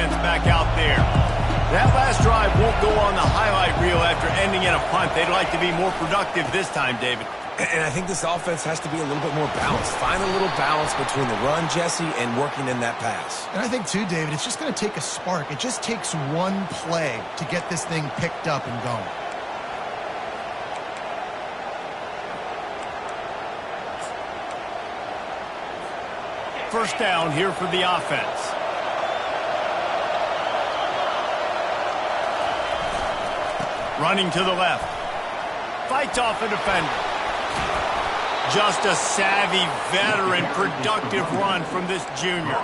defense back out there. That last drive won't go on the highlight reel after ending in a punt. They'd like to be more productive this time, David. And I think this offense has to be a little bit more balanced. Find a little balance between the run, Jesse, and working in that pass. And I think, too, David, it's just going to take a spark. It just takes one play to get this thing picked up and going. First down here for the offense. Running to the left. Fights off a defender. Just a savvy, veteran, productive run from this junior.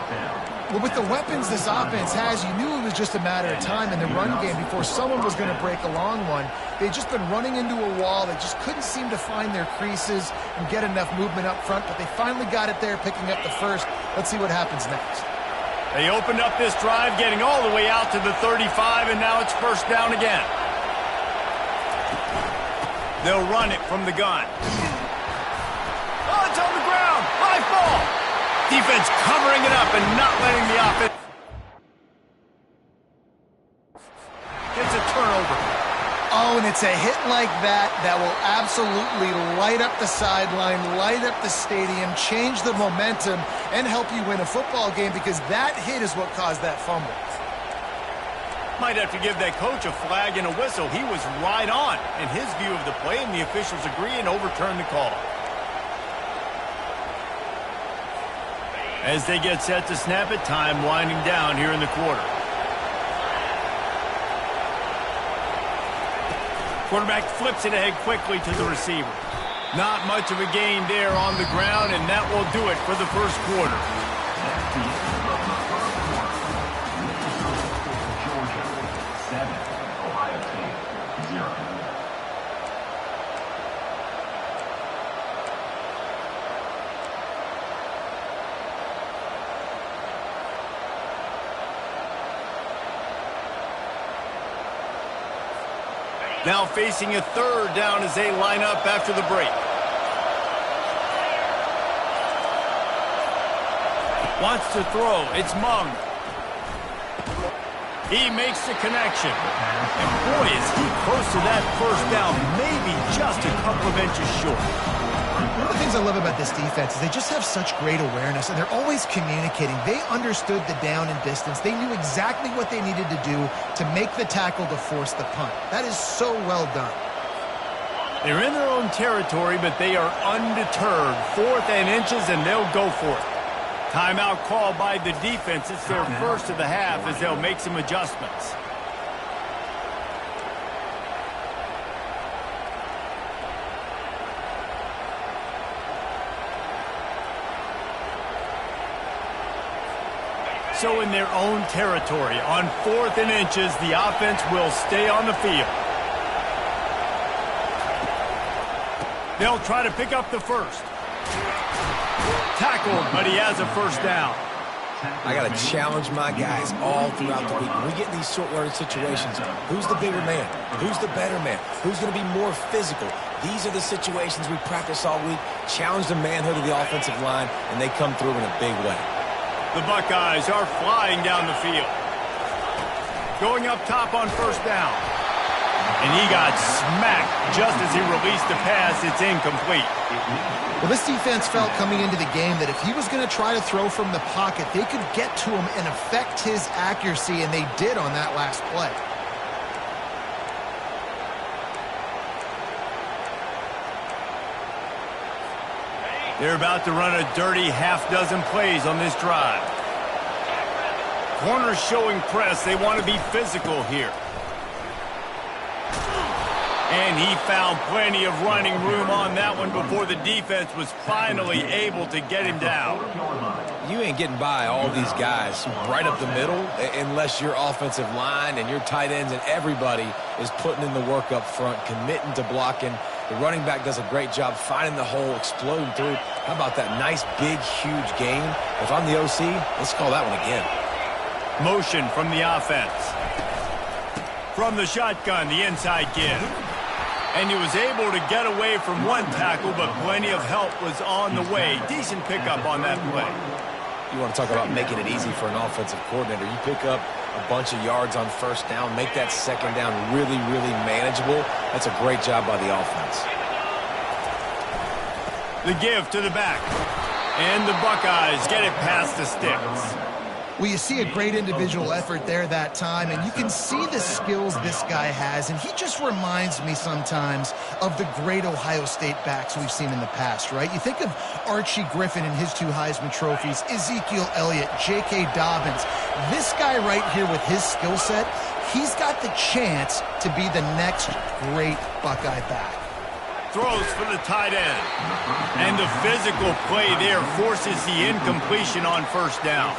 Well, with the weapons this offense has, you knew it was just a matter of time in the run game before someone was going to break a long one. They'd just been running into a wall. They just couldn't seem to find their creases and get enough movement up front, but they finally got it there, picking up the first. Let's see what happens next. They opened up this drive, getting all the way out to the 35, and now it's first down again. They'll run it from the gun. Oh, it's on the ground. High ball. Defense covering it up and not letting the offense. Gets a turnover. Oh, and it's a hit like that that will absolutely light up the sideline, light up the stadium, change the momentum, and help you win a football game, because that hit is what caused that fumble. Might have to give that coach a flag and a whistle. He was right on in his view of the play, and the officials agree and overturn the call. As they get set to snap it, time winding down here in the quarter. Quarterback flips it ahead quickly to the receiver. Not much of a gain there on the ground, and that will do it for the first quarter. Now facing a third down as they line up after the break. Wants to throw. It's Mung. He makes the connection. And boy, is he close to that first down. Maybe just a couple of inches short. One of the things I love about this defense is they just have such great awareness, and they're always communicating. They understood the down and distance. They knew exactly what they needed to do to make the tackle to force the punt. That is so well done. They're in their own territory, but they are undeterred. 4th and inches, and they'll go for it. Timeout called by the defense. It's their first of the half as they'll make some adjustments. So in their own territory, on 4th and inches, the offense will stay on the field. They'll try to pick up the first. Tackled, but he has a first down. I got to challenge my guys all throughout the week. When we get in these short-yardage situations, who's the bigger man? Who's the better man? Who's going to be more physical? These are the situations we practice all week. Challenge the manhood of the offensive line, and they come through in a big way. The Buckeyes are flying down the field. Going up top on first down. And he got smacked just as he released the pass. It's incomplete. Well, this defense felt coming into the game that if he was going to try to throw from the pocket, they could get to him and affect his accuracy, and they did on that last play. They're about to run a dirty half-dozen plays on this drive. Corners showing press. They want to be physical here. And he found plenty of running room on that one before the defense was finally able to get him down. You ain't getting by all these guys right up the middle unless your offensive line and your tight ends and everybody is putting in the work up front, committing to blocking. The running back does a great job finding the hole, exploding through. How about that nice, big, huge gain? If I'm the OC, let's call that one again. Motion from the offense. From the shotgun, the inside give. And he was able to get away from one tackle, but plenty of help was on the way. Decent pickup on that play. You want to talk about making it easy for an offensive coordinator. You pick up a bunch of yards on first down, make that second down really, really manageable. That's a great job by the offense. The give to the back. And the Buckeyes get it past the sticks. Well, you see a great individual effort there that time, and you can see the skills this guy has, and he just reminds me sometimes of the great Ohio State backs we've seen in the past, right? You think of Archie Griffin and his 2 Heisman trophies, Ezekiel Elliott, J.K. Dobbins. This guy right here with his skill set, he's got the chance to be the next great Buckeye back. Throws for the tight end. And the physical play there forces the incompletion on first down.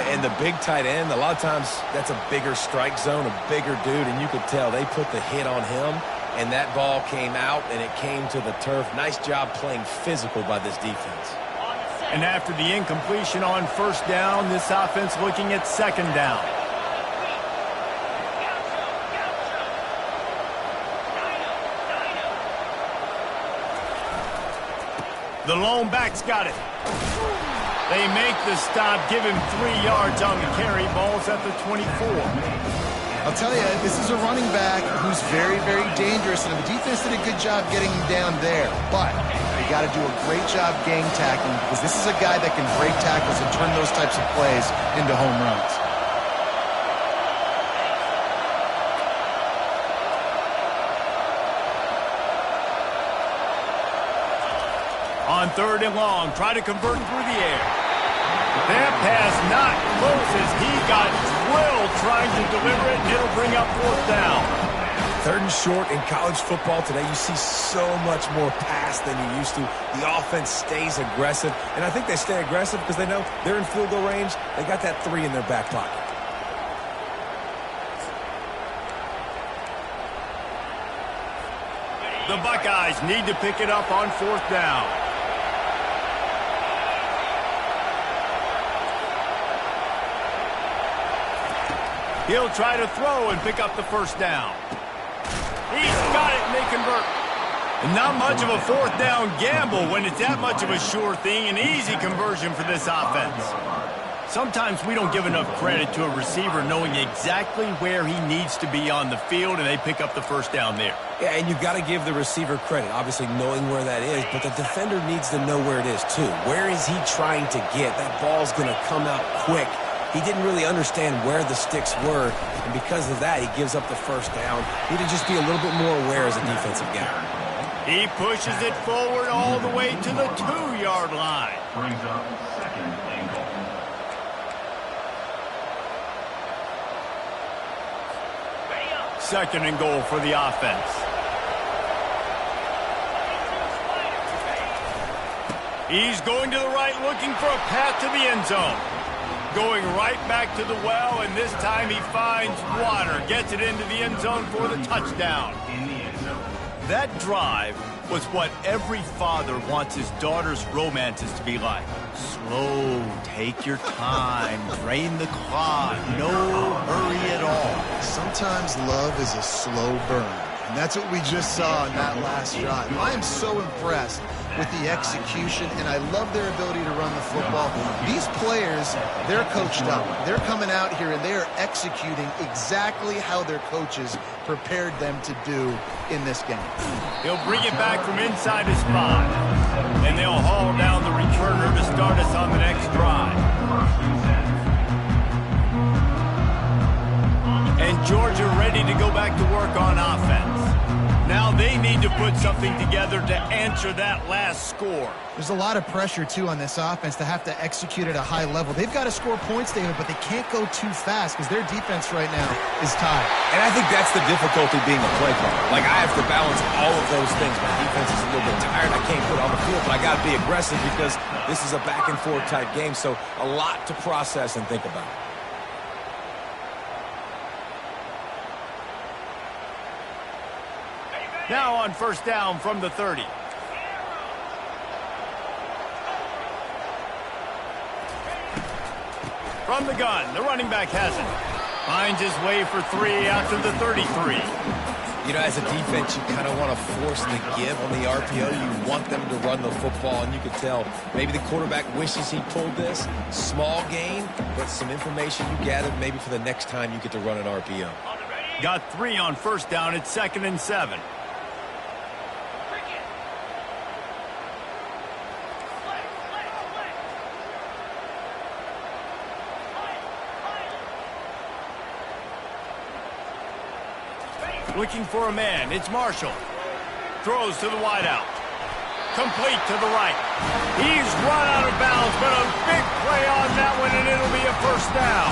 And the big tight end, a lot of times that's a bigger strike zone, a bigger dude, and you could tell they put the hit on him, and that ball came out, and it came to the turf. Nice job playing physical by this defense. And after the incompletion on first down, this offense looking at second down. The lone back's got it. They make the stop, give him 3 yards on the carry. Ball's at the 24. I'll tell you, this is a running back who's very, very dangerous, and the defense did a good job getting him down there. But you got to do a great job gang tackling, because this is a guy that can break tackles and turn those types of plays into home runs. On 3rd and long, try to convert through the air. That pass not close as he got drilled trying to deliver it, and it'll bring up 4th down. 3rd and short in college football today, you see so much more pass than you used to. The offense stays aggressive, and I think they stay aggressive because they know they're in field goal range. They got that 3 in their back pocket. The Buckeyes need to pick it up on 4th down. He'll try to throw and pick up the 1st down. He's got it, and they convert. And not much of a 4th down gamble when it's that much of a sure thing. An easy conversion for this offense. Sometimes we don't give enough credit to a receiver knowing exactly where he needs to be on the field, and they pick up the 1st down there. Yeah, and you've got to give the receiver credit, obviously knowing where that is, but the defender needs to know where it is too. Where is he trying to get? That ball's going to come out quick. He didn't really understand where the sticks were, and because of that, he gives up the 1st down. He needed to just be a little bit more aware as a defensive guy. He pushes it forward all the way to the 2-yard line. Brings up 2nd and goal. Second and goal for the offense. He's going to the right, looking for a path to the end zone. Going right back to the well, and this time he finds water. Gets it into the end zone for the touchdown. That drive was what every father wants his daughter's romances to be like. Slow, take your time, drain the clock, no hurry at all. Sometimes love is a slow burn, and that's what we just saw in that last drive. I am so impressed with the execution, and I love their ability to run the football. These players, they're coached up. They're coming out here, and they are executing exactly how their coaches prepared them to do in this game. He'll bring it back from inside his 5, and they'll haul down the returner to start us on the next drive. And Georgia ready to go back to work on offense. Now they need to put something together to answer that last score. There's a lot of pressure, too, on this offense to have to execute at a high level. They've got to score points, David, but they can't go too fast because their defense right now is tired. And I think that's the difficulty being a play caller. Like, I have to balance all of those things. My defense is a little bit tired. I can't put it on the field, but I got to be aggressive because this is a back-and-forth type game, so a lot to process and think about. Now on 1st down from the 30. From the gun, the running back has it. Finds his way for 3 out to the 33. You know, as a defense, you kind of want to force the give on the RPO. You want them to run the football, and you can tell maybe the quarterback wishes he pulled this. Small gain, but some information you gathered maybe for the next time you get to run an RPO. Got 3 on first down. It's 2nd and 7. Looking for a man. It's Marshall. Throws to the wideout. Complete to the right. He's run out of bounds, but a big play on that one, and it'll be a first down.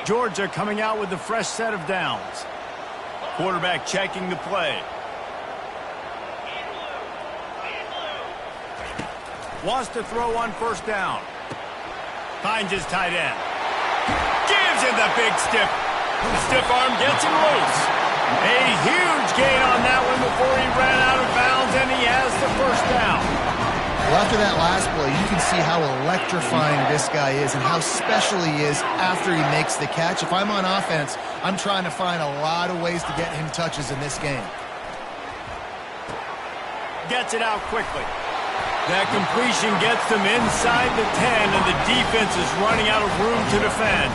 Georgia coming out with a fresh set of downs. Quarterback checking the play. Wants to throw on first down. Finds his tight end. Gives him the big stiff. Stiff arm gets him loose. A huge gain on that one before he ran out of bounds, and he has the first down. Well, after that last play, you can see how electrifying this guy is and how special he is after he makes the catch. If I'm on offense, I'm trying to find a lot of ways to get him touches in this game. Gets it out quickly. That completion gets them inside the 10, and the defense is running out of room to defend.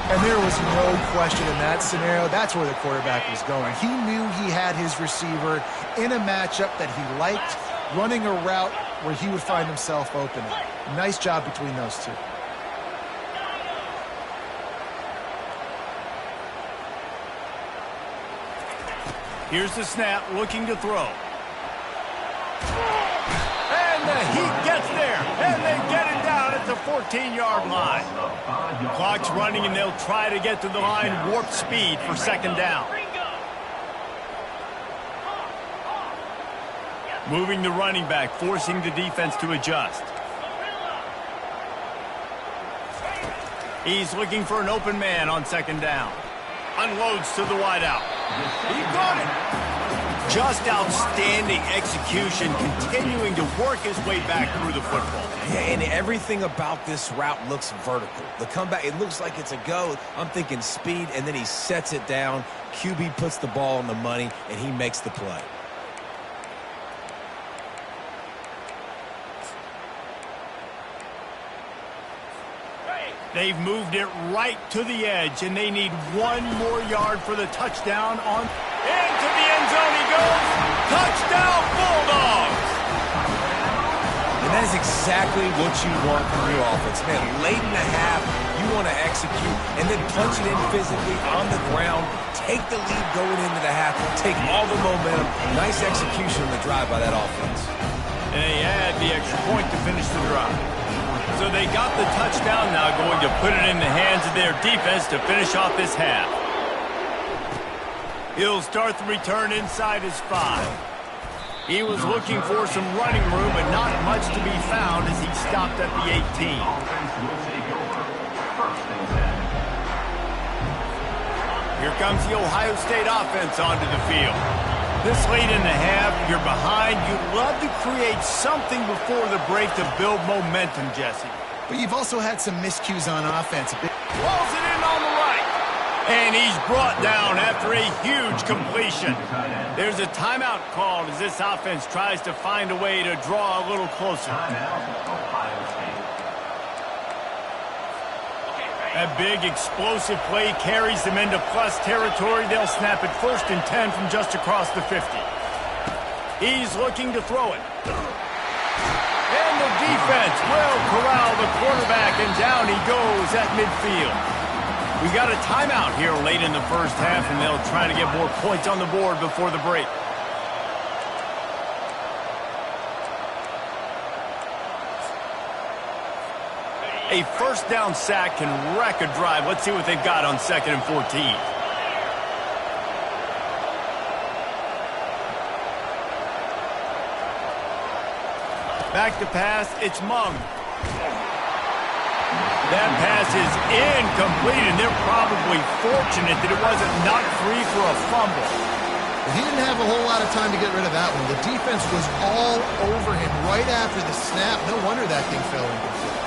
And there was no question in that scenario. That's where the quarterback was going. He knew he had his receiver in a matchup that he liked, running a route where he would find himself open. Nice job between those two. Here's the snap, looking to throw. And the heat gets there, and they get it down at the 14-yard line. Clock's running, and they'll try to get to the line warp speed for 2nd down. Moving the running back, forcing the defense to adjust. He's looking for an open man on 2nd down. Unloads to the wideout. He got it. Just outstanding execution, continuing to work his way back through the football. Yeah, and everything about this route looks vertical. The comeback, it looks like it's a go. I'm thinking speed, and then he sets it down. QB puts the ball on the money, and he makes the play. They've moved it right to the edge, and they need 1 more yard for the touchdown on. Into the end zone he goes. Touchdown, Bulldogs! And that is exactly what you want from your offense. Man, late in the half, you want to execute and then punch it in physically on the ground, take the lead going into the half, take all the momentum. Nice execution on the drive by that offense. And they add the extra point to finish the drive. So they got the touchdown, now going to put it in the hands of their defense to finish off this half. He'll start the return inside his 5. He was looking for some running room, but not much to be found as he stopped at the 18. Here comes the Ohio State offense onto the field. This late in the half, you're behind. You'd love to create something before the break to build momentum, Jesse. But you've also had some miscues on offense. Rolls it in on the right. And he's brought down after a huge completion. There's a timeout called as this offense tries to find a way to draw a little closer. A big explosive play carries them into plus territory. They'll snap it 1st and 10 from just across the 50. He's looking to throw it. And the defense will corral the quarterback, and down he goes at midfield. We got a timeout here late in the first half, and they'll try to get more points on the board before the break. A first down sack can wreck a drive. Let's see what they've got on 2nd and 14. Back to pass, it's Mung. That pass is incomplete, and they're probably fortunate that it wasn't knocked free for a fumble. He didn't have a whole lot of time to get rid of that one. The defense was all over him right after the snap. No wonder that thing fell incomplete.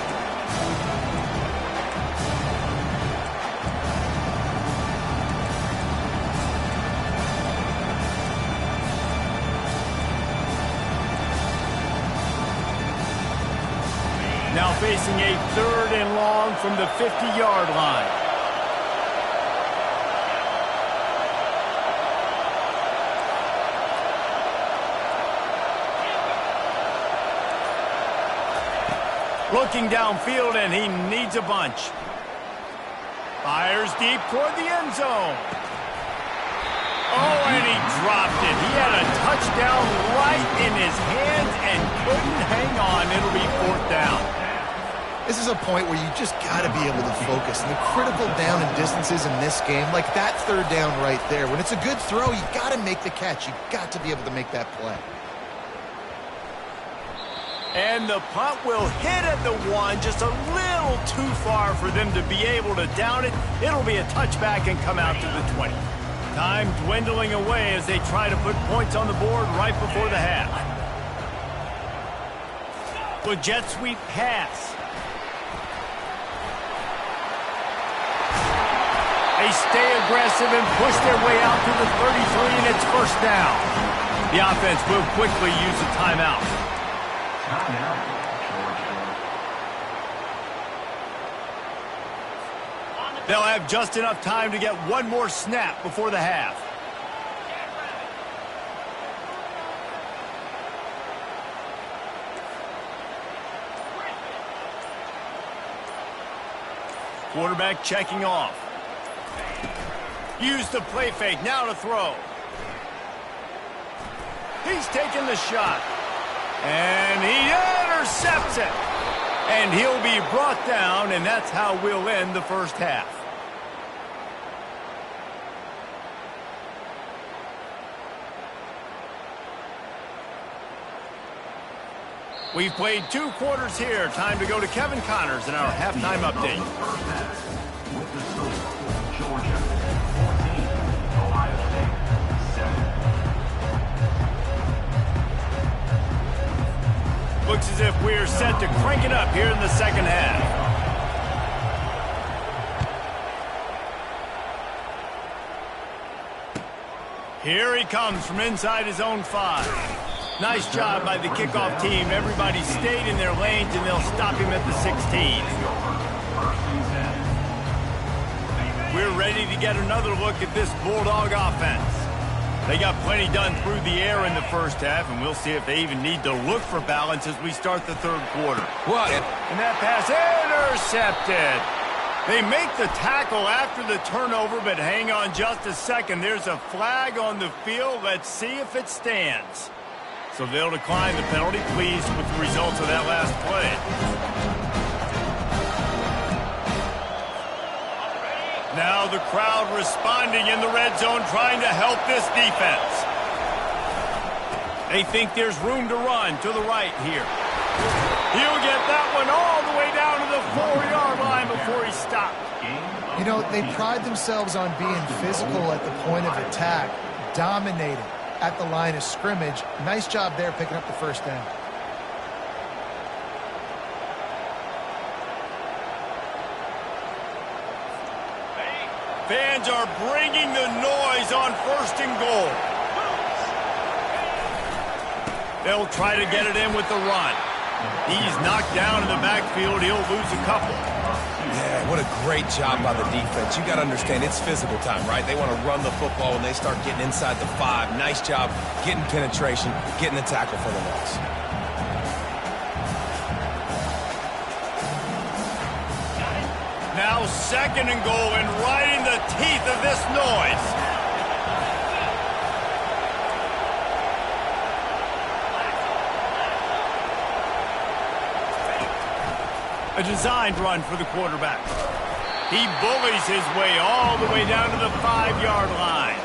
Now facing a 3rd and long from the 50-yard line. Looking downfield, and he needs a bunch. Fires deep toward the end zone. Oh, and he dropped it. He had a touchdown right in his hands and couldn't hang on. It'll be 4th down. This is a point where you just got to be able to focus. And the critical down and distances in this game, like that 3rd down right there, when it's a good throw, you got to make the catch. You got to be able to make that play. And the punt will hit at the 1, just a little too far for them to be able to down it. It'll be a touchback and come out to the 20. Time dwindling away as they try to put points on the board right before the half. The jet sweep pass. They stay aggressive and push their way out to the 33, and it's 1st down. The offense will quickly use a timeout. They'll have just enough time to get one more snap before the half. Quarterback checking off. Use the play fake, now to throw. He's taking the shot. And he intercepts it. And he'll be brought down, and that's how we'll end the 1st half. We've played 2 quarters here. Time to go to Kevin Connors in our halftime update. With the score, Georgia 14, Ohio State 7. Looks as if we're set to crank it up here in the 2nd half. Here he comes from inside his own 5. Nice job by the kickoff team. Everybody stayed in their lanes, and they'll stop him at the 16. We're ready to get another look at this Bulldog offense. They got plenty done through the air in the 1st half, and we'll see if they even need to look for balance as we start the 3rd quarter. What? And that pass intercepted. They make the tackle after the turnover, but hang on just a second. There's a flag on the field. Let's see if it stands. So they'll decline the penalty, pleased with the results of that last play. Now the crowd responding in the red zone, trying to help this defense. They think there's room to run to the right here. He'll get that one all the way down to the 4-yard line before he stopped. You know, they pride themselves on being physical at the point of attack, dominating at the line of scrimmage. Nice job there picking up the 1st down. Fans are bringing the noise on 1st and goal. They'll try to get it in with the run. He's knocked down in the backfield. He'll lose a couple. Yeah, what a great job by the defense. You got to understand, it's physical time, right? They want to run the football when they start getting inside the 5. Nice job getting penetration, getting the tackle for the loss. Now 2nd and goal, and right in the teeth of this noise. A designed run for the quarterback. He bullies his way all the way down to the 5-yard line.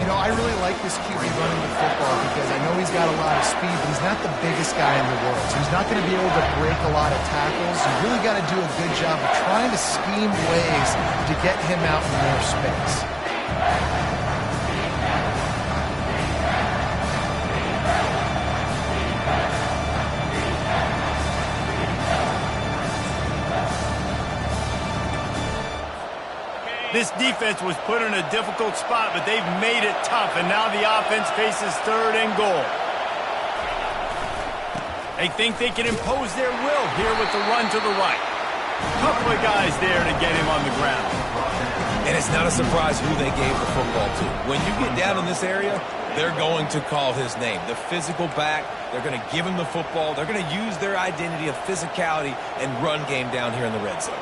You know, I really like this QB running the football because I know he's got a lot of speed, but he's not the biggest guy in the world. So he's not going to be able to break a lot of tackles. You really got to do a good job of trying to scheme ways to get him out in more space. This defense was put in a difficult spot, but they've made it tough, and now the offense faces 3rd and goal. They think they can impose their will here with the run to the right. Couple of guys there to get him on the ground. And it's not a surprise who they gave the football to. When you get down in this area, they're going to call his name. The physical back, they're going to give him the football. They're going to use their identity of physicality and run game down here in the red zone.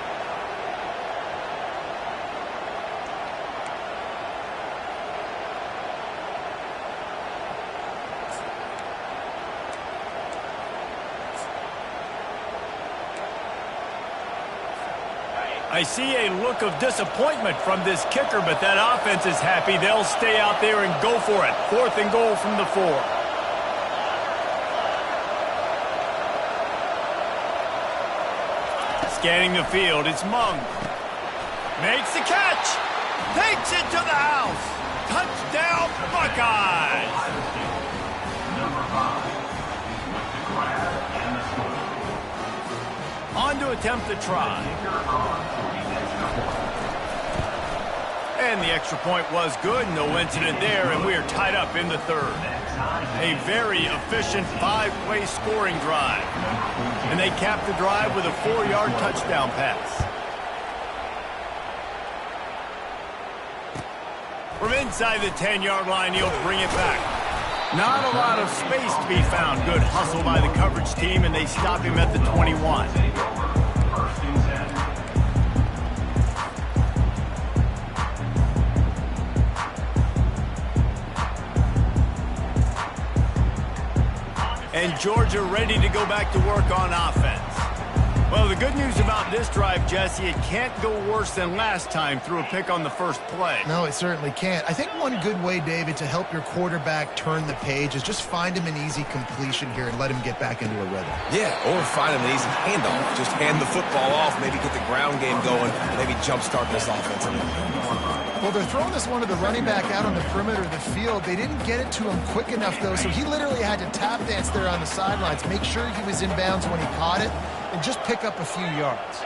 I see a look of disappointment from this kicker, but that offense is happy. They'll stay out there and go for it. 4th and goal from the 4. Scanning the field, it's Monk. Makes the catch. Takes it to the house. Touchdown, Buckeyes. Number 5 with the grab and the score. On to attempt the try. And the extra point was good. No incident there, and we are tied up in the 3rd. A very efficient 5-play scoring drive. And they cap the drive with a 4-yard touchdown pass. From inside the 10-yard line, he'll bring it back. Not a lot of space to be found. Good hustle by the coverage team, and they stop him at the 21. First and 10. And Georgia ready to go back to work on offense. Well, the good news about this drive, Jesse, it can't go worse than last time through a pick on the first play. No, it certainly can't. I think one good way, David, to help your quarterback turn the page is just find him an easy completion here and let him get back into a rhythm. Yeah, or find him an easy handoff. Just hand the football off, maybe get the ground game going, maybe jumpstart this offense a little bit. Well, they're throwing this one to the running back out on the perimeter of the field. They didn't get it to him quick enough, though, so he literally had to tap dance there on the sidelines, make sure he was in bounds when he caught it, and just pick up a few yards.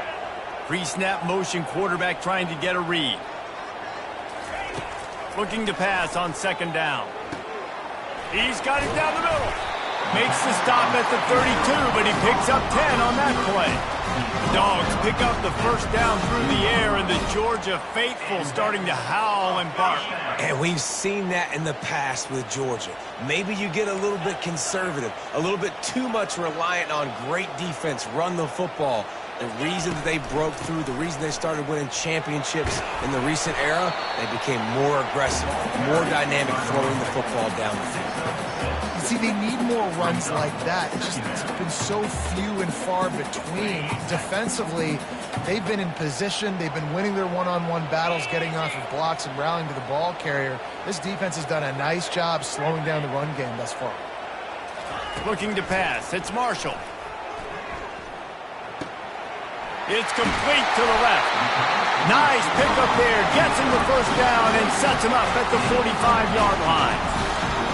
Pre-snap motion, quarterback trying to get a read. Looking to pass on 2nd down. He's got it down the middle. Makes the stop at the 32, but he picks up 10 on that play. Dogs pick up the first down through the air, and the Georgia faithful starting to howl and bark. And we've seen that in the past with Georgia. Maybe you get a little bit conservative, a little bit too much reliant on great defense, run the football. The reason that they broke through, the reason they started winning championships in the recent era, they became more aggressive, more dynamic, throwing the football down the field. See, they need more runs like that. It's been so few and far between. Defensively, they've been in position. They've been winning their one-on-one battles, getting off of blocks and rallying to the ball carrier. This defense has done a nice job slowing down the run game thus far. Looking to pass. It's Marshall. It's complete to the left. Nice pickup there. Gets him the first down and sets him up at the 45-yard line.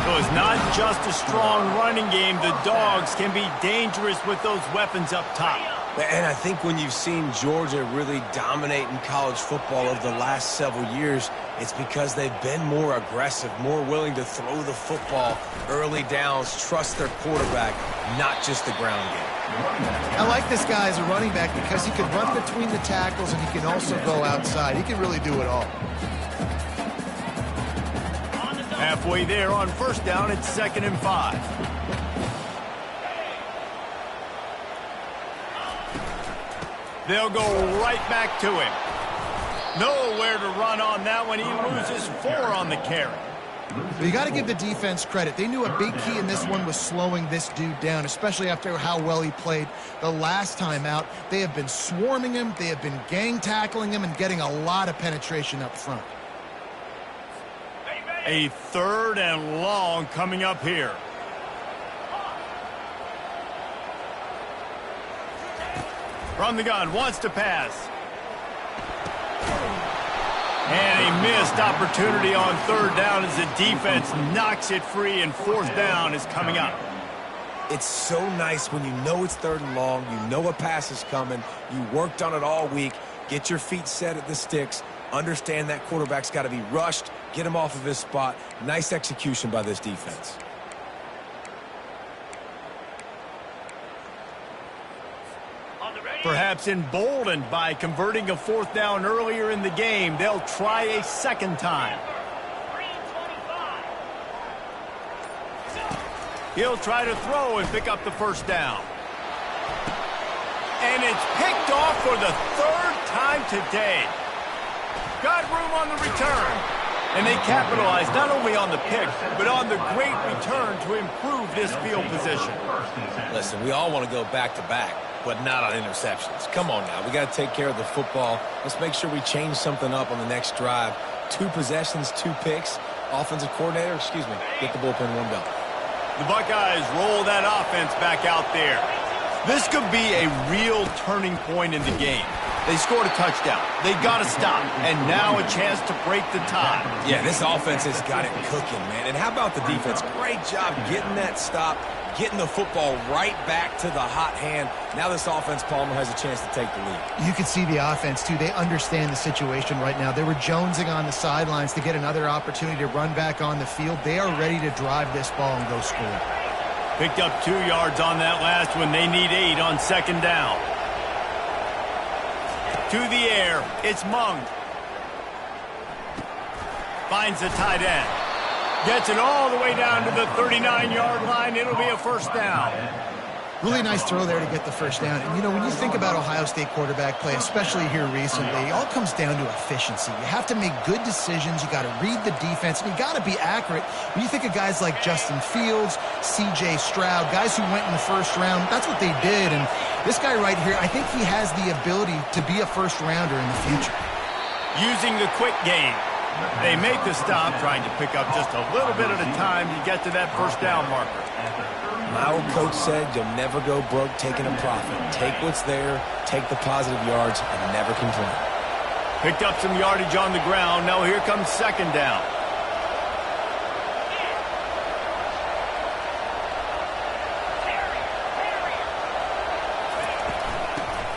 So it's not just a strong running game. The Dogs can be dangerous with those weapons up top. And I think when you've seen Georgia really dominate in college football over the last several years, it's because they've been more aggressive, more willing to throw the football early downs, trust their quarterback, not just the ground game. I like this guy as a running back because he can run between the tackles and he can also go outside. He can really do it all. Halfway there on first down, it's 2nd and 5. They'll go right back to him. Nowhere to run on that one. He loses 4 on the carry. You got to give the defense credit. They knew a big key in this one was slowing this dude down, especially after how well he played the last time out. They have been swarming him. They have been gang tackling him and getting a lot of penetration up front. A 3rd and long coming up here. From the gun, wants to pass. And a missed opportunity on 3rd down as the defense knocks it free, and 4th down is coming up. It's so nice when you know it's 3rd and long, you know a pass is coming, you worked on it all week, get your feet set at the sticks, understand that quarterback's got to be rushed, get him off of his spot. Nice execution by this defense. Perhaps emboldened by converting a 4th down earlier in the game, they'll try a second time. He'll try to throw and pick up the 1st down. And it's picked off for the 3rd time today. Got room on the return. And they capitalize not only on the pick, but on the great return to improve this field position. Listen, we all want to go back-to-back, but not on interceptions. Come on now. We got to take care of the football. Let's make sure we change something up on the next drive. 2 possessions, 2 picks. Offensive coordinator, get the bullpen warmed up. The Buckeyes roll that offense back out there. This could be a real turning point in the game. They scored a touchdown. They got to stop. And now a chance to break the tie. Yeah, this offense has got it cooking, man. And how about the defense? Great job getting that stop, getting the football right back to the hot hand. Now this offense, Palmer, has a chance to take the lead. You can see the offense, too. They understand the situation right now. They were jonesing on the sidelines to get another opportunity to run back on the field. They are ready to drive this ball and go score. Picked up 2 yards on that last one. They need 8 on 2nd down. To the air, it's Mung. Finds the tight end. Gets it all the way down to the 39-yard line. It'll be a 1st down. Really nice throw there to get the 1st down. And, you know, when you think about Ohio State quarterback play, especially here recently, it all comes down to efficiency. You have to make good decisions. You got to read the defense, and you got to be accurate. When you think of guys like Justin Fields, C.J. Stroud, guys who went in the 1st round, that's what they did. And this guy right here, I think he has the ability to be a 1st rounder in the future. Using the quick game. They make the stop, trying to pick up just a little bit at a time to get to that 1st down marker. My old coach said you'll never go broke taking a profit. Take what's there, take the positive yards, and never complain. Picked up some yardage on the ground. Now here comes 2nd down.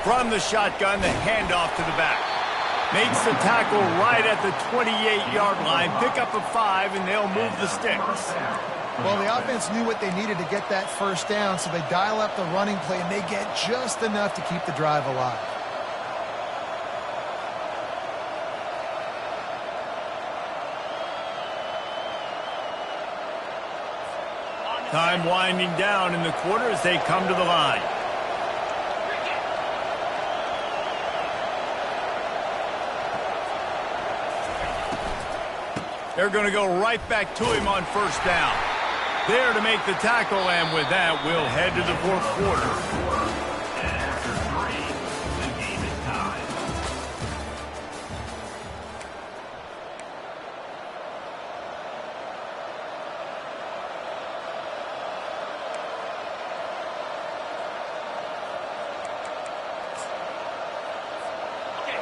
From the shotgun, the handoff to the back. Makes the tackle right at the 28-yard line. Pick up a 5, and they'll move the sticks. Well, the offense knew what they needed to get that 1st down, so they dial up the running play, and they get just enough to keep the drive alive. Time winding down in the quarter as they come to the line. They're going to go right back to him on 1st down. There to make the tackle, and with that, we'll head to the 4th quarter. And after 3, the game is tied.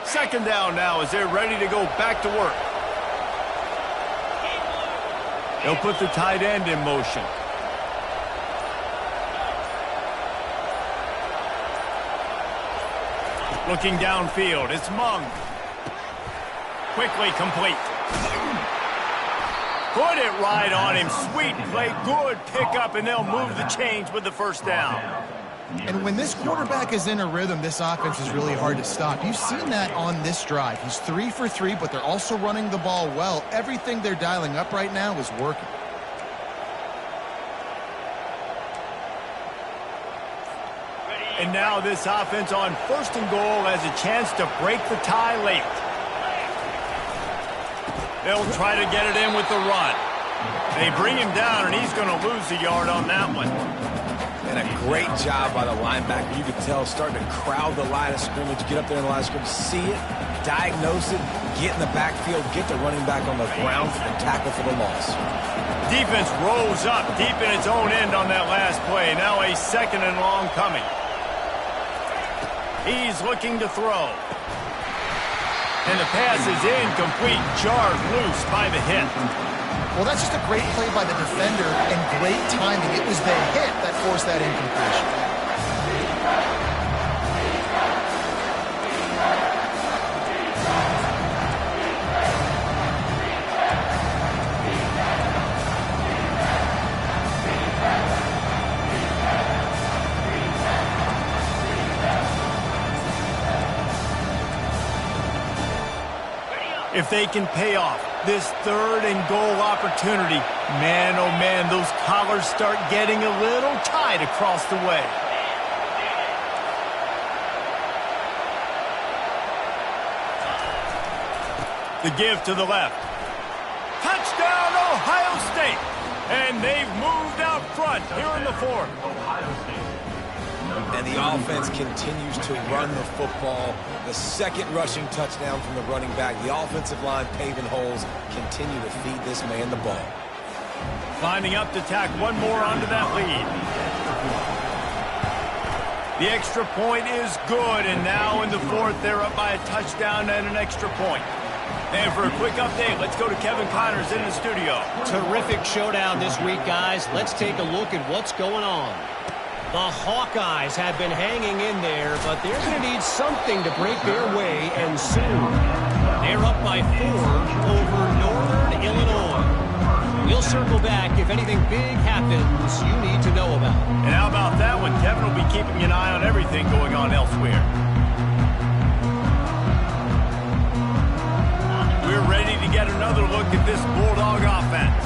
Second down now as they're ready to go back to work. They'll put the tight end in motion. Looking downfield, it's Mung. Quickly complete. Put it right on him. Sweet play, good pickup, and they'll move the chains with the 1st down. And when this quarterback is in a rhythm, this offense is really hard to stop. You've seen that on this drive. He's 3 for 3, but they're also running the ball well. Everything they're dialing up right now is working. And now this offense on 1st and goal has a chance to break the tie late. They'll try to get it in with the run. They bring him down, and he's going to lose a yard on that one. And a great job by the linebacker. You could tell starting to crowd the line of scrimmage, get up there in the line of scrimmage, see it, diagnose it, get in the backfield, get the running back on the ground, and tackle for the loss. Defense rolls up deep in its own end on that last play. Now a 2nd and long coming. He's looking to throw. And the pass is incomplete, jarred loose by the hit. Well, that's just a great play by the defender and great timing. It was the hit that forced that incompletion. If they can pay off this 3rd and goal opportunity, man, oh man, those collars start getting a little tight across the way. The give to the left. Touchdown, Ohio State! And they've moved out front here in the 4th. And the offense continues to run the football. The 2nd rushing touchdown from the running back. The offensive line paving holes. Continue to feed this man the ball. Lining up to tack one more onto that lead. The extra point is good, and now in the 4th, they're up by a touchdown and an extra point. And for a quick update, let's go to Kevin Connors in the studio. Terrific showdown this week, guys. Let's take a look at what's going on. The Hawkeyes have been hanging in there, but they're going to need something to break their way, and soon. They're up by 4 over Northern Illinois. We'll circle back if anything big happens you need to know about. And how about that one? Kevin will be keeping an eye on everything going on elsewhere. We're ready to get another look at this Bulldog offense.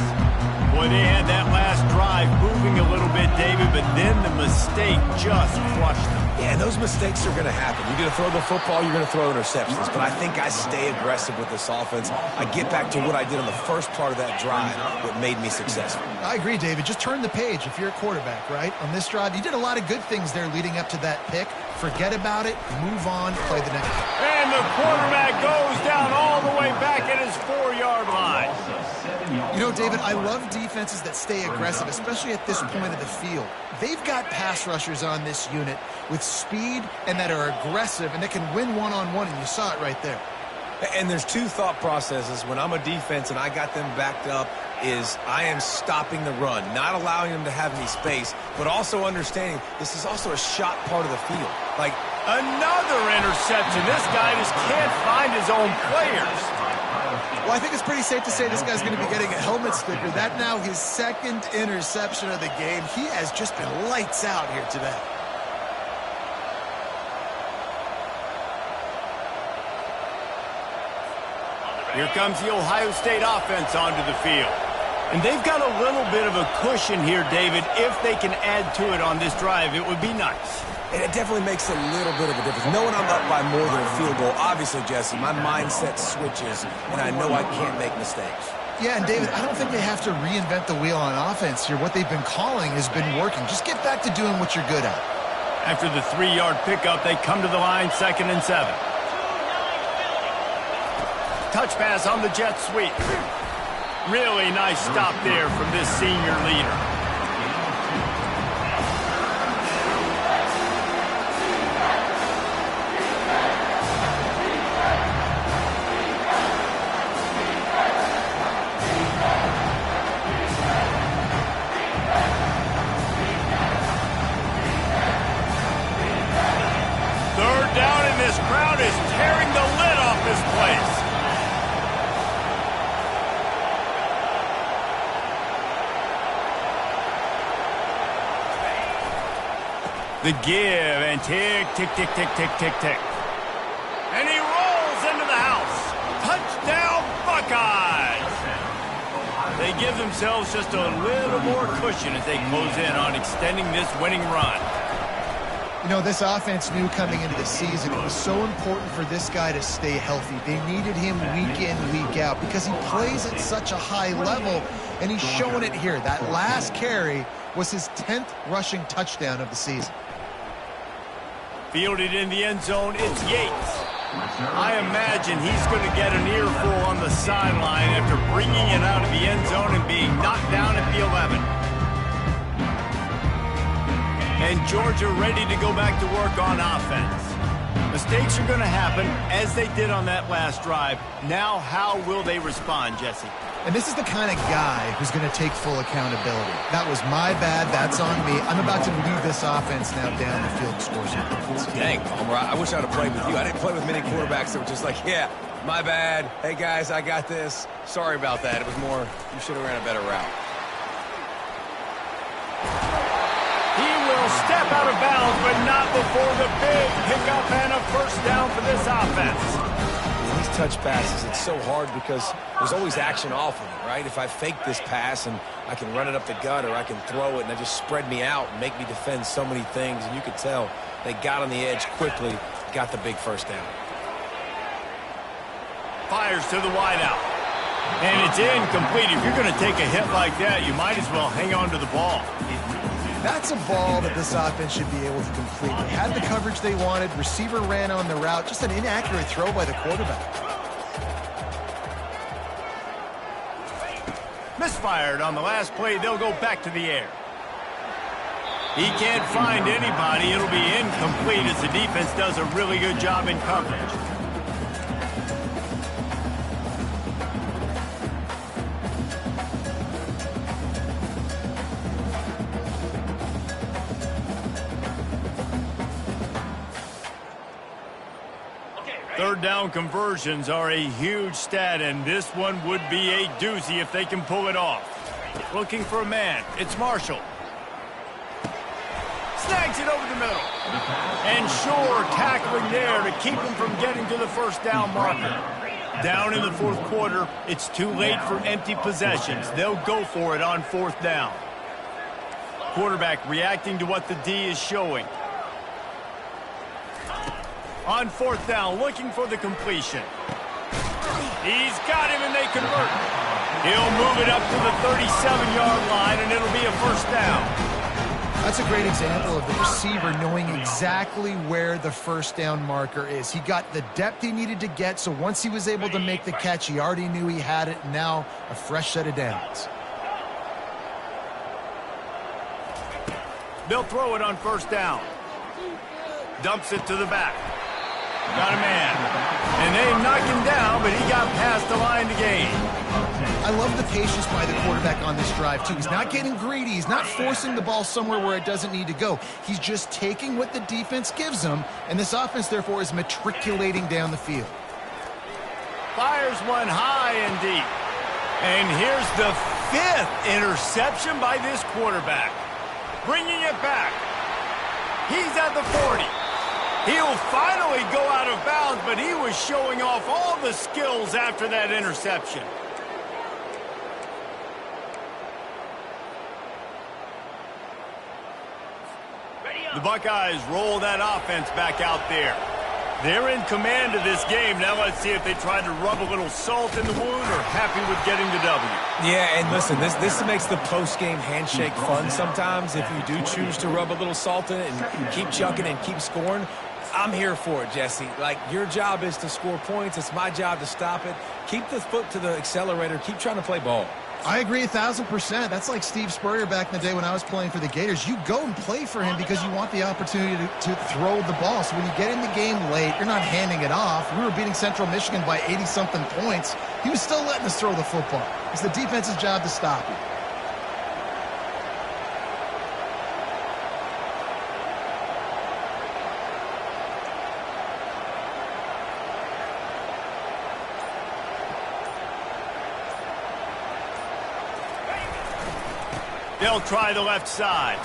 Boy, they had that last drive moving a little bit, David, but then the mistake just crushed them. Yeah, those mistakes are going to happen. You're going to throw the football, you're going to throw interceptions. But I think I stay aggressive with this offense. I get back to what I did on the first part of that drive that made me successful. I agree, David. Just turn the page if you're a quarterback, right? On this drive, you did a lot of good things there leading up to that pick. Forget about it, move on, play the next. And the quarterback goes down all the way back at his 4-yard line. You know, David, I love defenses that stay aggressive, especially at this point of the field. They've got pass rushers on this unit with speed and that are aggressive and that can win one-on-one, and you saw it right there. And there's 2 thought processes when I'm a defense and I got them backed up is I am stopping the run, not allowing them to have any space, but also understanding this is also a shot part of the field. Like another interception. This guy just can't find his own players. Well, I think it's pretty safe to say this guy's going to be getting a helmet sticker. That now his 2nd interception of the game. He has just been lights out here today. Here comes the Ohio State offense onto the field. And they've got a little bit of a cushion here, David. If they can add to it on this drive, it would be nice. And it definitely makes a little bit of a difference. Knowing I'm up by more than a field goal, obviously, Jesse, my mindset switches, and I know I can't make mistakes. Yeah, and David, I don't think they have to reinvent the wheel on offense here. What they've been calling has been working. Just get back to doing what you're good at. After the 3-yard pickup, they come to the line, 2nd and 7. Touch pass on the jet sweep. Really nice stop there from this senior leader. Third down, and this crowd is tearing the lid off this place. The give, and tick, tick, tick, tick, tick, tick, tick. And he rolls into the house. Touchdown, Buckeyes! They give themselves just a little more cushion as they close in on extending this winning run. You know, this offense knew coming into the season it was so important for this guy to stay healthy. They needed him week in, week out because he plays at such a high level, and he's showing it here. That last carry was his 10th rushing touchdown of the season. Fielded in the end zone, it's Yates. I imagine he's going to get an earful on the sideline after bringing it out of the end zone and being knocked down at the 11. And Georgia ready to go back to work on offense. Mistakes are going to happen, as they did on that last drive. Now, how will they respond, Jesse? And this is the kind of guy who's going to take full accountability. That was my bad. That's on me. I'm about to lead this offense now down the field and score some points. Dang, Palmer, I wish I'd have played with you. I didn't play with many quarterbacks that were just like, yeah, my bad. Hey, guys, I got this. Sorry about that. It was more, you should have ran a better route. He will step out of bounds, but not before the big pickup and a first down for this offense. And he's touch passes, it's so hard because there's always action off of it, right? If I fake this pass and I can run it up the gut, or I can throw it and it just spread me out and make me defend so many things. And you could tell they got on the edge quickly, got the big first down. Fires to the wideout. And it's incomplete. If you're going to take a hit like that, you might as well hang on to the ball. That's a ball that this offense should be able to complete. They had the coverage they wanted. Receiver ran on the route. Just an inaccurate throw by the quarterback. Misfired on the last play. They'll go back to the air. He can't find anybody. It'll be incomplete as the defense does a really good job in coverage. Third down conversions are a huge stat, and this one would be a doozy if they can pull it off. Looking for a man. It's Marshall. Snags it over the middle. And sure, tackling there to keep him from getting to the first down marker. Down in the fourth quarter, it's too late for empty possessions. They'll go for it on fourth down. Quarterback reacting to what the D is showing. On fourth down, looking for the completion. He's got him, and they convert. He'll move it up to the 37-yard line, and it'll be a first down. That's a great example of the receiver knowing exactly where the first down marker is. He got the depth he needed to get, so once he was able to make the catch, he already knew he had it. Now a fresh set of downs. They'll throw it on first down. Dumps it to the back. Got a man. And they knock him down, but he got past the line to gain. I love the patience by the quarterback on this drive, too. He's not getting greedy. He's not forcing the ball somewhere where it doesn't need to go. He's just taking what the defense gives him, and this offense, therefore, is matriculating down the field. Fires one high and deep. And here's the 5th interception by this quarterback. Bringing it back. He's at the 40. He'll finally go out of bounds, but he was showing off all the skills after that interception. The Buckeyes roll that offense back out there. They're in command of this game. Now let's see if they try to rub a little salt in the wound or happy with getting the W. Yeah, and listen, this makes the post-game handshake fun sometimes. If you do choose to rub a little salt in it and keep chucking and keep scoring, I'm here for it, Jesse. Like, your job is to score points. It's my job to stop it. Keep the foot to the accelerator. Keep trying to play ball. I agree 1,000%. That's like Steve Spurrier back in the day when I was playing for the Gators. You go and play for him because you want the opportunity to throw the ball. So when you get in the game late, you're not handing it off. We were beating Central Michigan by 80-something points. He was still letting us throw the football. It's the defense's job to stop it. They'll try the left side.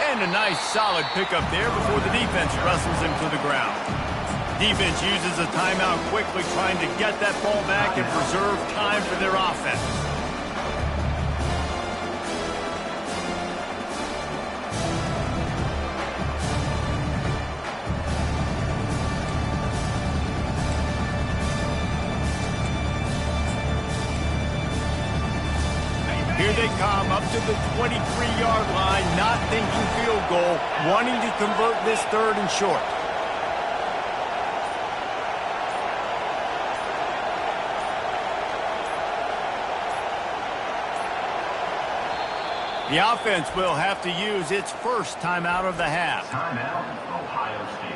And a nice solid pickup there before the defense wrestles him to the ground. Defense uses a timeout quickly, trying to get that ball back and preserve time for their offense. Here they come up to the 23-yard line, not thinking field goal, wanting to convert this third and short. The offense will have to use its first timeout of the half. Timeout, Ohio State.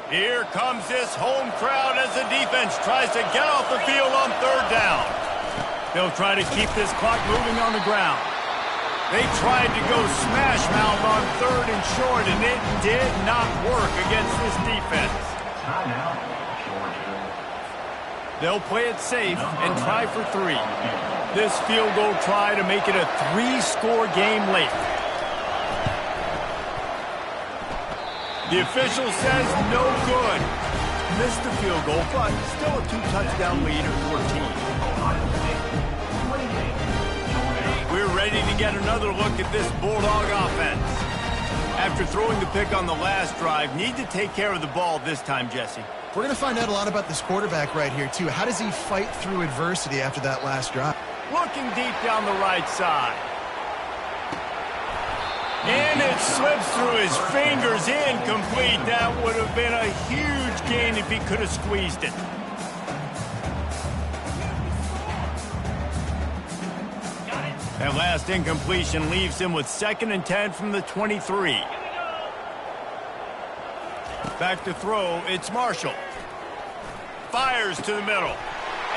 Here comes this home crowd as the defense tries to get off the field on third down. They'll try to keep this clock moving on the ground. They tried to go smash mouth on 3rd and short, and it did not work against this defense. Timeout, Georgia. They'll play it safe and try for 3. This field goal try to make it a 3-score game late. The official says no good. Missed the field goal, but still a 2-touchdown lead at 14. We're ready to get another look at this Bulldog offense. After throwing the pick on the last drive, need to take care of the ball this time, Jesse. We're going to find out a lot about this quarterback right here, too. How does he fight through adversity after that last drive? Looking deep down the right side. And it slips through his fingers, incomplete. That would have been a huge gain if he could have squeezed it. That last incompletion leaves him with 2nd and 10 from the 23. Back to throw, it's Marshall. Fires to the middle.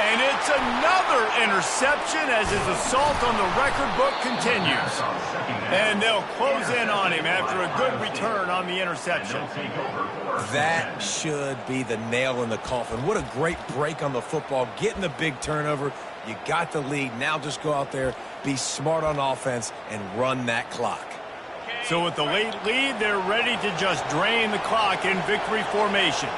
And it's another interception as his assault on the record book continues. And they'll close in on him after a good return on the interception. That should be the nail in the coffin. What a great break on the football. Getting the big turnover. You got the lead. Now just go out there, be smart on offense, and run that clock. So with the late lead, they're ready to just drain the clock in victory formation.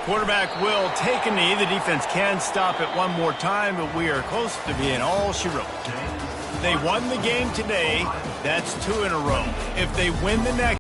Quarterback will take a knee. The defense can stop it one more time, but we are close to being all she wrote. They won the game today. That's 2 in a row. If they win the next